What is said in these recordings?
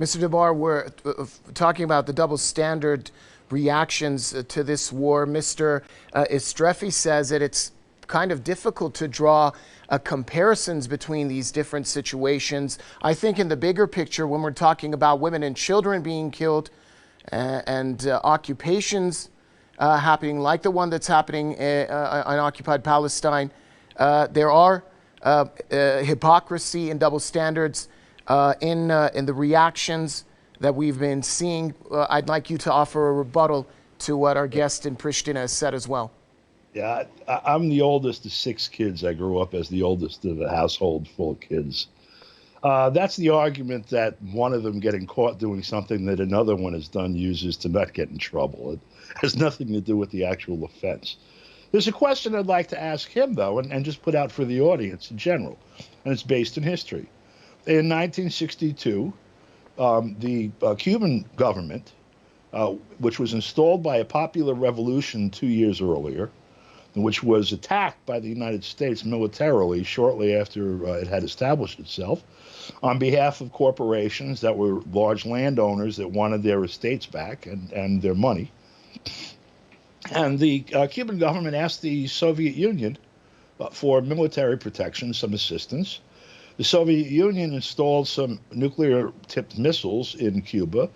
Mr. DeBar, we're talking about the double standard reactions to this war. Mr. Estrefi says that it's kind of difficult to draw comparisons between these different situations. I think in the bigger picture, when we're talking about women and children being killed and occupations happening like the one that's happening on occupied Palestine, there are hypocrisy and double standards in the reactions that we've been seeing. I'd like you to offer a rebuttal to what our guest in Pristina has said as well. Yeah, I'm the oldest of 6 kids. I grew up as the oldest of a household full of kids. That's the argument that one of them getting caught doing something that another one has done uses to not get in trouble. It has nothing to do with the actual offense. There's a question I'd like to ask him, though, and just put out for the audience in general, and it's based in history. In 1962, the Cuban government, which was installed by a popular revolution 2 years earlier, which was attacked by the United States militarily shortly after it had established itself, on behalf of corporations that were large landowners that wanted their estates back and their money. And the Cuban government asked the Soviet Union for military protection, some assistance. The Soviet Union installed some nuclear-tipped missiles in Cuba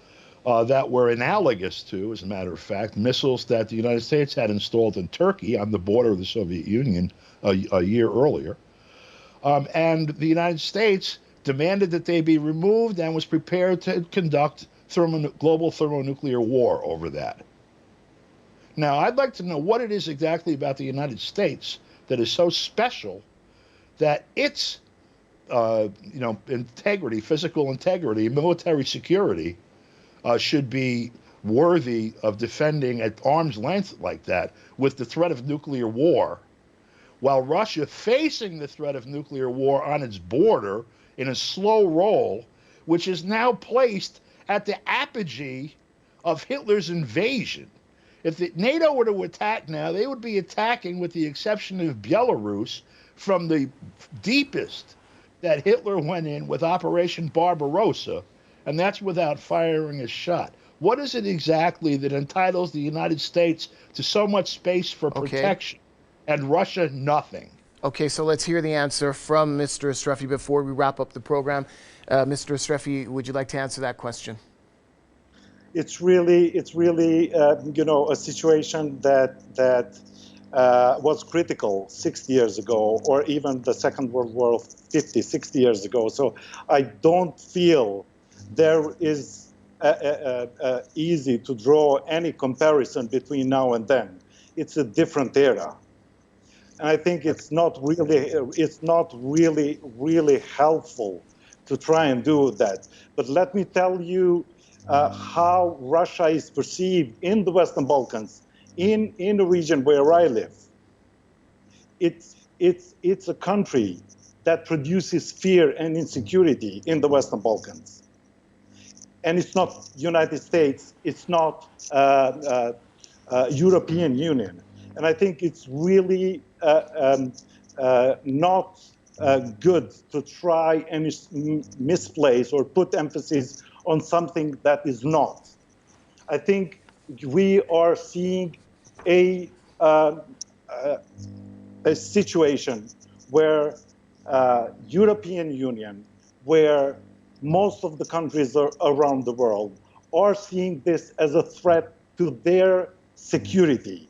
that were analogous to, as a matter of fact, missiles that the United States had installed in Turkey on the border of the Soviet Union a year earlier. And the United States demanded that they be removed and was prepared to conduct global thermonuclear war over that. Now, I'd like to know what it is exactly about the United States that is so special that its integrity, physical integrity, military security should be worthy of defending at arm's length like that with the threat of nuclear war, while Russia facing the threat of nuclear war on its border in a slow roll, which is now placed at the apogee of Hitler's invasion. If NATO were to attack now, they would be attacking, with the exception of Belarus, from the deepest that Hitler went in with Operation Barbarossa, and that's without firing a shot. What is it exactly that entitles the United States to so much space for protection and Russia nothing? Okay, so let's hear the answer from Mr. Estrefi before we wrap up the program. Mr. Estrefi, would you like to answer that question? It's really a situation that was critical 60 years ago, or even the Second World War 50, 60 years ago. So I don't feel there is easy to draw any comparison between now and then. It's a different era. And I think it's not really helpful to try and do that. But let me tell you how Russia is perceived in the Western Balkans, in the region where I live. It's a country that produces fear and insecurity in the Western Balkans. And it's not United States, it's not European Union. And I think it's really not good to try and misplace or put emphasis on something that is not. I think we are seeing a situation where European Union, where most of the countries around the world are seeing this as a threat to their security.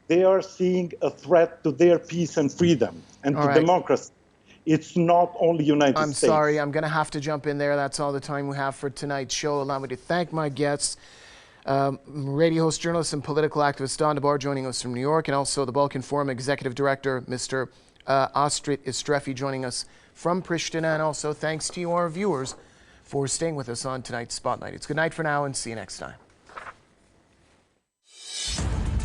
They are seeing a threat to their peace and freedom and to democracy. It's not only United States. I'm sorry, I'm going to have to jump in there. That's all the time we have for tonight's show. Allow me to thank my guests, radio host, journalist, and political activist Don DeBar joining us from New York, and also the Balkan Forum Executive Director, Mr. Astrit Estrefi, joining us from Pristina. And also thanks to you, our viewers, for staying with us on tonight's Spotlight. It's good night for now, and see you next time.